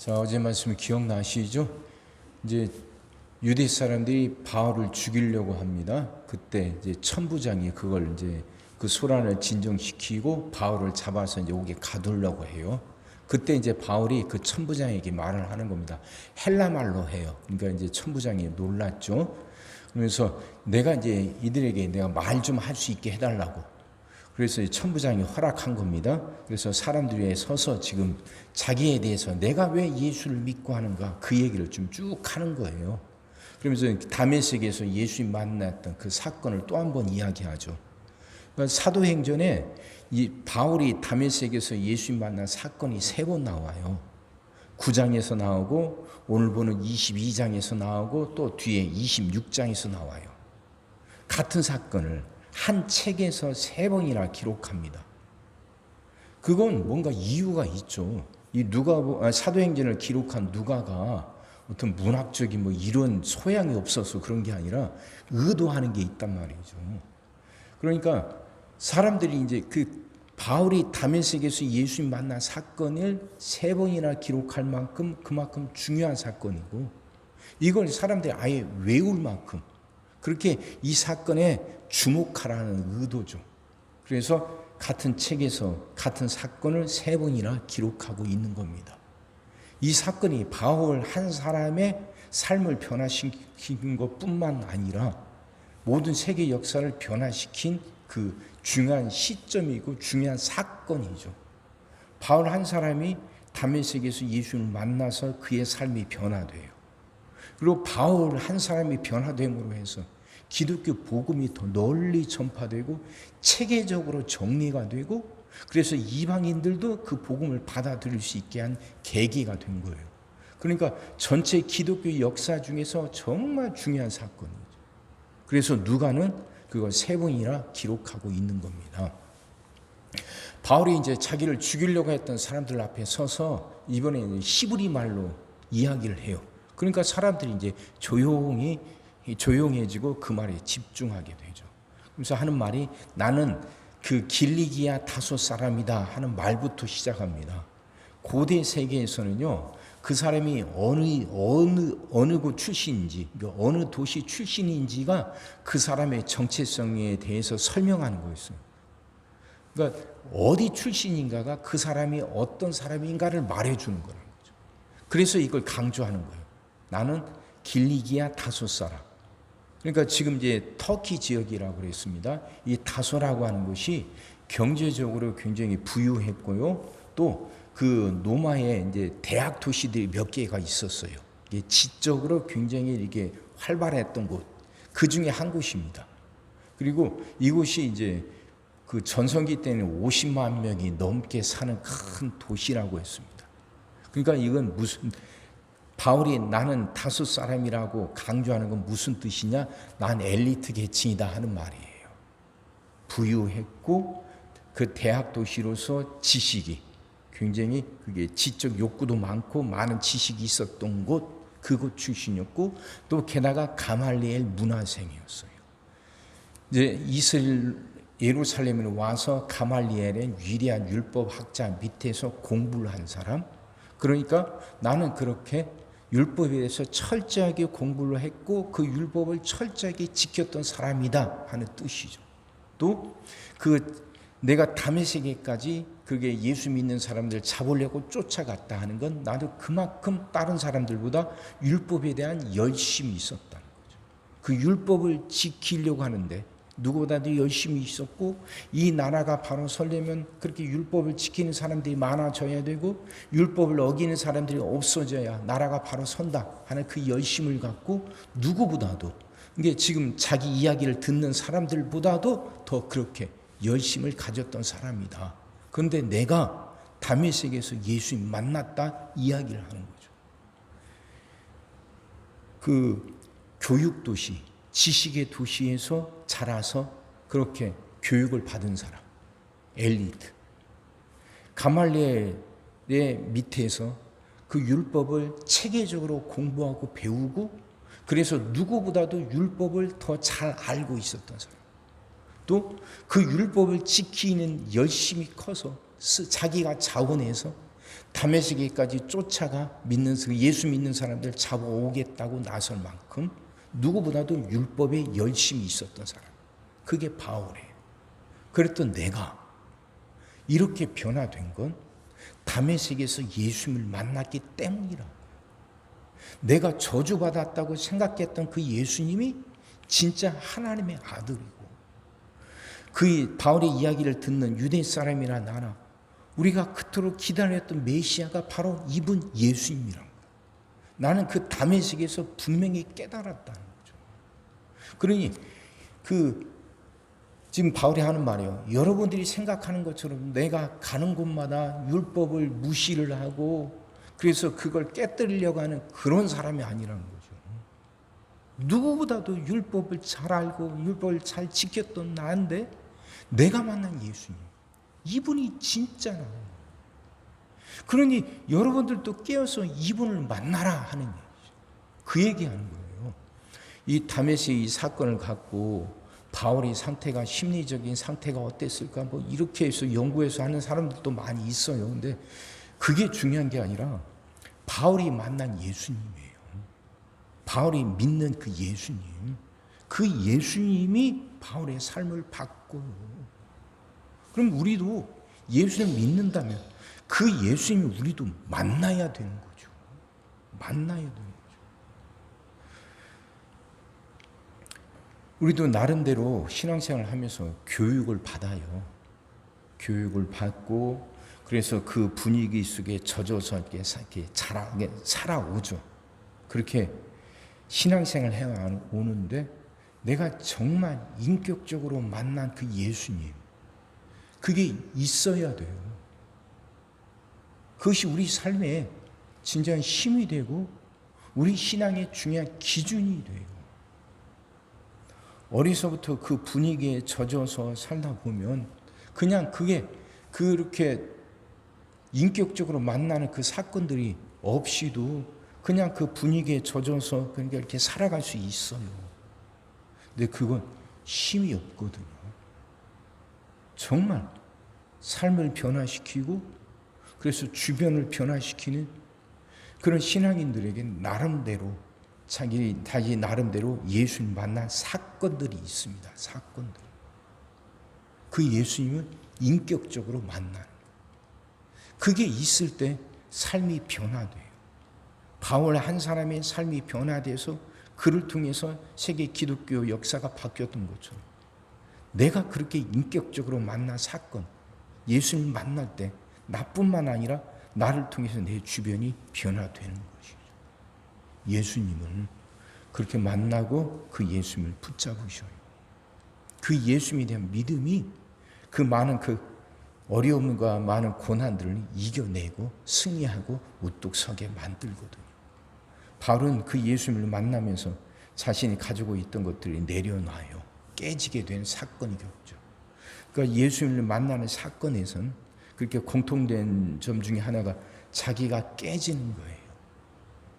자, 어제 말씀 기억나시죠? 이제 유대 사람들이 바울을 죽이려고 합니다. 그때 이제 천부장이 그걸 이제 그 소란을 진정시키고 바울을 잡아서 이제 옥에 가두려고 해요. 그때 이제 바울이 그 천부장에게 말을 하는 겁니다. 헬라 말로 해요. 그러니까 이제 천부장이 놀랐죠. 그래서 내가 이제 이들에게 내가 말 좀 할 수 있게 해달라고. 그래서 천부장이 허락한 겁니다. 그래서 사람들 위에 서서 지금 자기에 대해서 내가 왜 예수를 믿고 하는가 그 얘기를 좀 쭉 하는 거예요. 그러면서 다메섹에서 예수님 만났던 그 사건을 또 한 번 이야기하죠. 그러니까 사도행전에 이 바울이 다메섹에서 예수님 만난 사건이 3번 나와요. 9장에서 나오고 오늘 보는 22장에서 나오고 또 뒤에 26장에서 나와요. 같은 사건을 한 책에서 3번이나 기록합니다. 그건 뭔가 이유가 있죠. 이 사도행전을 기록한 누가가 어떤 문학적인 이런 소양이 없어서 그런 게 아니라 의도하는 게 있단 말이죠. 그러니까 사람들이 이제 그 바울이 다메섹에서 예수님 만난 사건을 3번이나 기록할 만큼 그만큼 중요한 사건이고 이걸 사람들이 아예 외울 만큼 그렇게 이 사건에 주목하라는 의도죠. 그래서 같은 책에서 같은 사건을 3번이나 기록하고 있는 겁니다. 이 사건이 바울 한 사람의 삶을 변화시킨 것뿐만 아니라 모든 세계 역사를 변화시킨 그 중요한 시점이고 중요한 사건이죠. 바울 한 사람이 다메섹에서 예수를 만나서 그의 삶이 변화돼요. 그리고 바울 한 사람이 변화됨으로 해서 기독교 복음이 더 널리 전파되고 체계적으로 정리가 되고 그래서 이방인들도 그 복음을 받아들일 수 있게 한 계기가 된 거예요. 그러니까 전체 기독교 역사 중에서 정말 중요한 사건이죠. 그래서 누가는 그걸 3번이나 기록하고 있는 겁니다. 바울이 이제 자기를 죽이려고 했던 사람들 앞에 서서 이번에 히브리 말로 이야기를 해요. 그러니까 사람들이 이제 조용해지고 그 말에 집중하게 되죠. 그래서 하는 말이 나는 그 길리기아 다소 사람이다 하는 말부터 시작합니다. 고대 세계에서는요, 그 사람이 어느 곳 출신인지, 어느 도시 출신인지가 그 사람의 정체성에 대해서 설명하는 거였어요. 그러니까 어디 출신인가가 그 사람이 어떤 사람인가를 말해주는 거라는 거죠. 그래서 이걸 강조하는 거예요. 나는 길리기아 다소 사람. 그러니까 지금 이제 터키 지역이라고 그랬습니다. 이 다소라고 하는 곳이 경제적으로 굉장히 부유했고요. 또 그 로마에 이제 대학 도시들이 몇 개가 있었어요. 이게 지적으로 굉장히 이게 활발했던 곳. 그 중에 한 곳입니다. 그리고 이곳이 이제 그 전성기 때는 50만 명이 넘게 사는 큰 도시라고 했습니다. 그러니까 이건 무슨 바울이 나는 다소 사람이라고 강조하는 건 무슨 뜻이냐? 난 엘리트 계층이다 하는 말이에요. 부유했고 그 대학 도시로서 지식이 굉장히 그게 지적 욕구도 많고 많은 지식이 있었던 그곳 출신이었고 또 게다가 가말리엘 문화생이었어요. 이제 예루살렘에 와서 가말리엘의 위대한 율법학자 밑에서 공부를 한 사람. 그러니까 나는 그렇게 율법에 대해서 철저하게 공부를 했고 그 율법을 철저하게 지켰던 사람이다 하는 뜻이죠. 또 내가 다메섹에까지 그게 예수 믿는 사람들 잡으려고 쫓아갔다 하는 건 나도 그만큼 다른 사람들보다 율법에 대한 열심이 있었다는 거죠. 그 율법을 지키려고 하는데 누구보다도 열심히 있었고 이 나라가 바로 서려면 그렇게 율법을 지키는 사람들이 많아져야 되고 율법을 어기는 사람들이 없어져야 나라가 바로 선다 하는 그 열심을 갖고 누구보다도 이게 지금 자기 이야기를 듣는 사람들보다도 더 그렇게 열심을 가졌던 사람이다. 그런데 내가 다메섹에서 예수님 만났다 이야기를 하는 거죠. 그 교육도시 지식의 도시에서 자라서 그렇게 교육을 받은 사람, 엘리트. 가말리엘의 밑에서 그 율법을 체계적으로 공부하고 배우고 그래서 누구보다도 율법을 더 잘 알고 있었던 사람. 또 그 율법을 지키는 열심이 커서 자기가 자원해서 다메섹에까지 쫓아가 예수 믿는 사람들 잡아오겠다고 나설 만큼 누구보다도 율법에 열심히 있었던 사람. 그게 바울이에요. 그랬던 내가 이렇게 변화된 건 다메섹에서 예수님을 만났기 때문이라. 내가 저주받았다고 생각했던 그 예수님이 진짜 하나님의 아들이고, 그 바울의 이야기를 듣는 유대 사람이나 나나 우리가 그토록 기다렸던 메시아가 바로 이분 예수님이란 거예요. 나는 그 다메섹에서 분명히 깨달았다는 거죠. 그러니 지금 바울이 하는 말이에요. 여러분들이 생각하는 것처럼 내가 가는 곳마다 율법을 무시를 하고 그래서 그걸 깨뜨리려고 하는 그런 사람이 아니라는 거죠. 누구보다도 율법을 잘 알고 율법을 잘 지켰던 나인데 내가 만난 예수님, 이분이 진짜나. 그러니 여러분들도 깨어서 이분을 만나라 하는 얘기죠. 그 얘기하는 거예요. 이 다메섹 이 사건을 갖고 바울의 상태가, 심리적인 상태가 어땠을까 뭐 이렇게 해서 연구해서 하는 사람들도 많이 있어요. 근데 그게 중요한 게 아니라 바울이 만난 예수님이에요. 바울이 믿는 그 예수님, 그 예수님이 바울의 삶을 바꿔요. 그럼 우리도 예수님을 믿는다면 그 예수님을 우리도 만나야 되는 거죠. 만나야 되는 거죠. 우리도 나름대로 신앙생활을 하면서 교육을 받아요. 교육을 받고 그래서 그 분위기 속에 젖어서 이렇게 살아오죠. 그렇게 신앙생활을 해오는데 내가 정말 인격적으로 만난 그 예수님, 그게 있어야 돼요. 그것이 우리 삶에 진정한 힘이 되고 우리 신앙의 중요한 기준이 돼요. 어려서부터 그 분위기에 젖어서 살다 보면 그냥 그게 그렇게 인격적으로 만나는 그 사건들이 없이도 그냥 그 분위기에 젖어서 그러니까 이렇게 살아갈 수 있어요. 근데 그건 힘이 없거든요. 정말 삶을 변화시키고 그래서 주변을 변화시키는 그런 신앙인들에게 나름대로 자기 나름대로 예수님 만난 사건들이 있습니다. 사건들. 그 예수님을 인격적으로 만나는. 그게 있을 때 삶이 변화돼요. 바울 한 사람의 삶이 변화돼서 그를 통해서 세계 기독교 역사가 바뀌었던 것처럼 내가 그렇게 인격적으로 만난 사건, 예수님 만날 때 나뿐만 아니라 나를 통해서 내 주변이 변화되는 것이죠. 예수님은 그렇게 만나고 그 예수님을 붙잡으셔요. 그 예수님에 대한 믿음이 그 많은 그 어려움과 많은 고난들을 이겨내고 승리하고 우뚝 서게 만들거든요. 바울은 그 예수님을 만나면서 자신이 가지고 있던 것들이 내려놔요. 깨지게 된 사건이 겪죠. 그러니까 예수님을 만나는 사건에선 그렇게 공통된 점 중에 하나가 자기가 깨지는 거예요.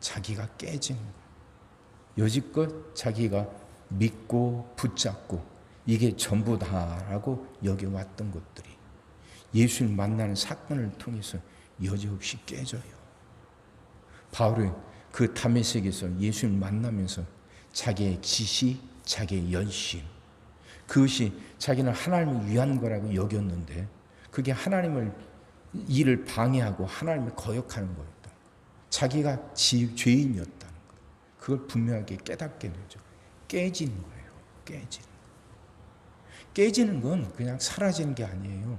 자기가 깨지는 거예요. 여지껏 자기가 믿고 붙잡고 이게 전부다라고 여겨왔던 것들이 예수를 만나는 사건을 통해서 여지없이 깨져요. 바울은 그 다메섹에서 예수를 만나면서 자기의 지시, 자기의 열심, 그것이 자기는 하나님을 위한 거라고 여겼는데 그게 하나님을 일을 방해하고 하나님을 거역하는 거였다. 자기가 죄인이었다는 것. 그걸 분명하게 깨닫게 되죠. 깨지는 거예요. 깨지는 건 그냥 사라지는 게 아니에요.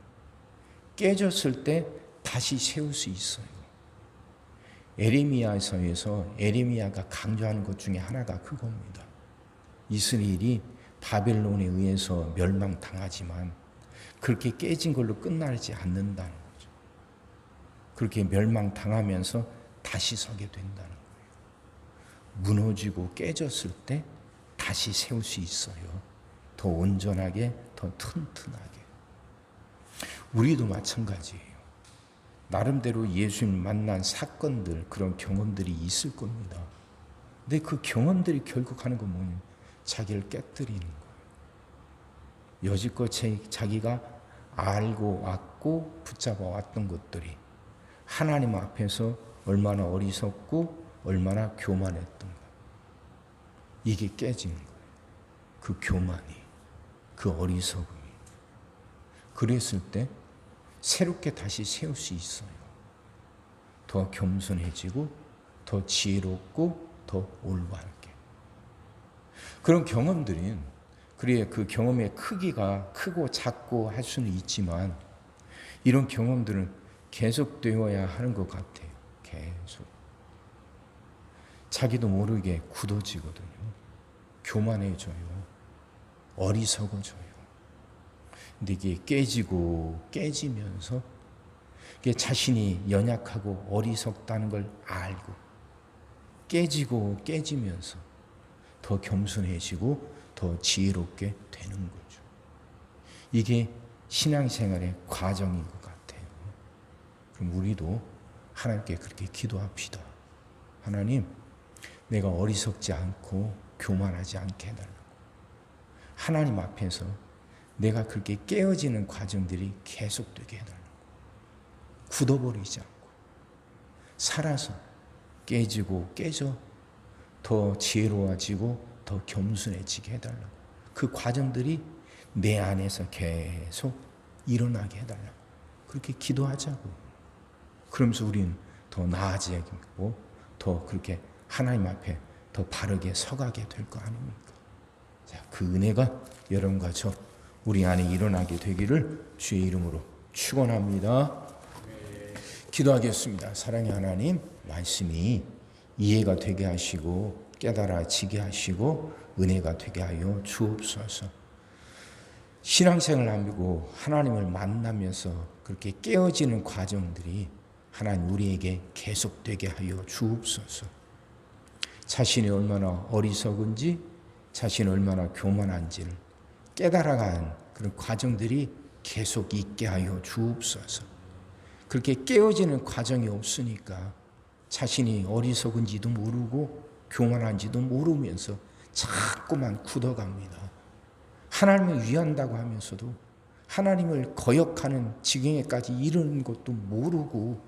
깨졌을 때 다시 세울 수 있어요. 에레미야서에서 에레미야가 강조하는 것 중에 하나가 그겁니다. 이스라엘이 바벨론에 의해서 멸망당하지만 그렇게 깨진 걸로 끝나지 않는다는 거죠. 그렇게 멸망당하면서 다시 서게 된다는 거예요. 무너지고 깨졌을 때 다시 세울 수 있어요. 더 온전하게, 더 튼튼하게. 우리도 마찬가지예요. 나름대로 예수님 만난 사건들, 그런 경험들이 있을 겁니다. 근데 그 경험들이 결국 하는 건 뭐냐면 자기를 깨뜨리는 거예요. 여지껏 자기가 알고 왔고 붙잡아 왔던 것들이 하나님 앞에서 얼마나 어리석고 얼마나 교만했던가. 이게 깨지는 거예요. 그 교만이, 그 어리석음이. 그랬을 때 새롭게 다시 세울 수 있어요. 더 겸손해지고 더 지혜롭고 더 올바르게. 그런 경험들은 그래 그 경험의 크기가 크고 작고 할 수는 있지만 이런 경험들은 계속되어야 하는 것 같아요. 계속. 자기도 모르게 굳어지거든요. 교만해져요. 어리석어져요. 근데 이게 깨지고 깨지면서 이게 자신이 연약하고 어리석다는 걸 알고 깨지고 깨지면서 더 겸손해지고 더 지혜롭게 되는 거죠. 이게 신앙생활의 과정인 것 같아요. 그럼 우리도 하나님께 그렇게 기도합시다. 하나님, 내가 어리석지 않고 교만하지 않게 해달라고. 하나님 앞에서 내가 그렇게 깨어지는 과정들이 계속되게 해달라고. 굳어버리지 않고 살아서 깨지고 깨져 더 지혜로워지고 더 겸손해지게 해달라고. 그 과정들이 내 안에서 계속 일어나게 해달라고. 그렇게 기도하자고. 그러면서 우리는 더 나아지고 더 그렇게 하나님 앞에 더 바르게 서가게 될 거 아닙니까? 자, 그 은혜가 여러분과 저 우리 안에 일어나게 되기를 주의 이름으로 축원합니다. 기도하겠습니다. 사랑의 하나님, 말씀이 이해가 되게 하시고 깨달아지게 하시고 은혜가 되게 하여 주옵소서. 신앙생활을 하고 하나님을 만나면서 그렇게 깨어지는 과정들이 하나님 우리에게 계속되게 하여 주옵소서. 자신이 얼마나 어리석은지 자신이 얼마나 교만한지를 깨달아간 그런 과정들이 계속 있게 하여 주옵소서. 그렇게 깨어지는 과정이 없으니까 자신이 어리석은지도 모르고 교만한지도 모르면서 자꾸만 굳어갑니다. 하나님을 위한다고 하면서도 하나님을 거역하는 지경에까지 이르는 것도 모르고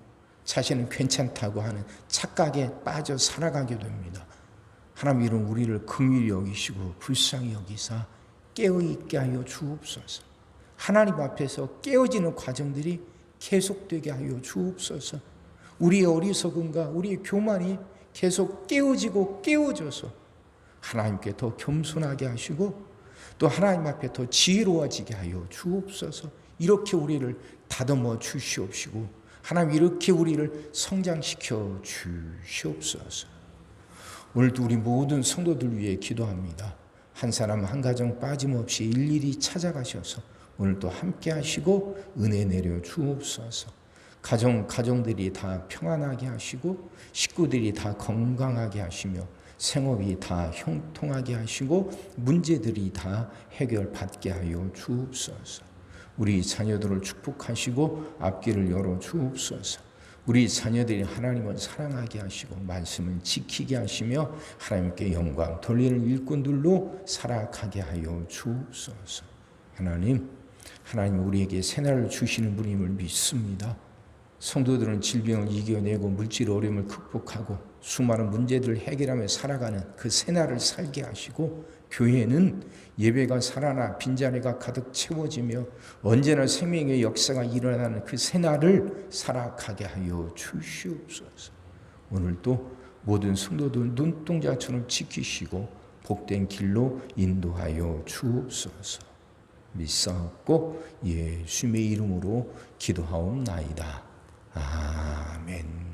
자신은 괜찮다고 하는 착각에 빠져 살아가게 됩니다. 하나님 이런 우리를 긍휼히 여기시고 불쌍히 여기사 깨어있게 하여 주옵소서. 하나님 앞에서 깨어지는 과정들이 계속되게 하여 주옵소서. 우리의 어리석음과 우리의 교만이 계속 깨어지고 깨어져서 하나님께 더 겸손하게 하시고 또 하나님 앞에 더 지혜로워지게 하여 주옵소서. 이렇게 우리를 다듬어 주시옵시고 하나님 이렇게 우리를 성장시켜 주시옵소서. 오늘도 우리 모든 성도들 위해 기도합니다. 한 사람 한 가정 빠짐없이 일일이 찾아가셔서 오늘도 함께 하시고 은혜 내려 주옵소서. 가정들이 다 평안하게 하시고 식구들이 다 건강하게 하시며 생업이 다 형통하게 하시고 문제들이 다 해결받게 하여 주옵소서. 우리 자녀들을 축복하시고 앞길을 열어 주옵소서. 우리 자녀들이 하나님을 사랑하게 하시고 말씀을 지키게 하시며 하나님께 영광 돌리는 일꾼들로 살아가게 하여 주옵소서. 하나님 우리에게 새날을 주시는 분임을 믿습니다. 성도들은 질병을 이겨내고 물질 어려움을 극복하고 수많은 문제들을 해결하며 살아가는 그 새날을 살게 하시고 교회는 예배가 살아나 빈자리가 가득 채워지며 언제나 생명의 역사가 일어나는 그 새날을 살아가게 하여 주시옵소서. 오늘도 모든 성도들 눈동자처럼 지키시고 복된 길로 인도하여 주옵소서. 믿사옵고 예수님의 이름으로 기도하옵나이다. 아멘.